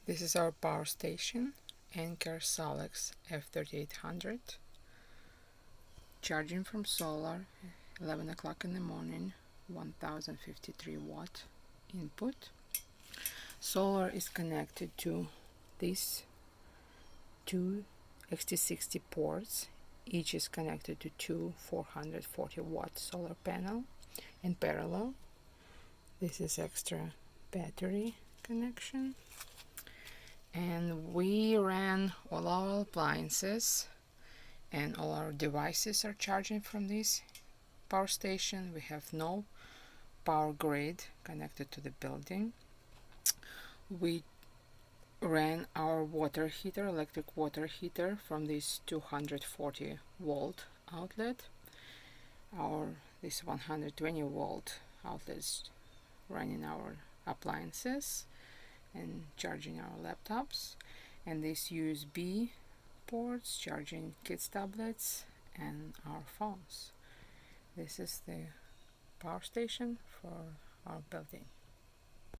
This is our power station, Anker Solix F3800. Charging from solar, 11 o'clock in the morning, 1053 watt input. Solar is connected to these two XT60 ports. Each is connected to two 440 watt solar panel in parallel. This is extra battery connection. And we ran all our appliances and all our devices are charging from this power station. We have no power grid connected to the building. We ran our water heater, electric water heater, from this 240 volt outlet. This 120 volt outlet is running our appliances and charging our laptops, and these USB ports charging kids' tablets and our phones. This is the power station for our building.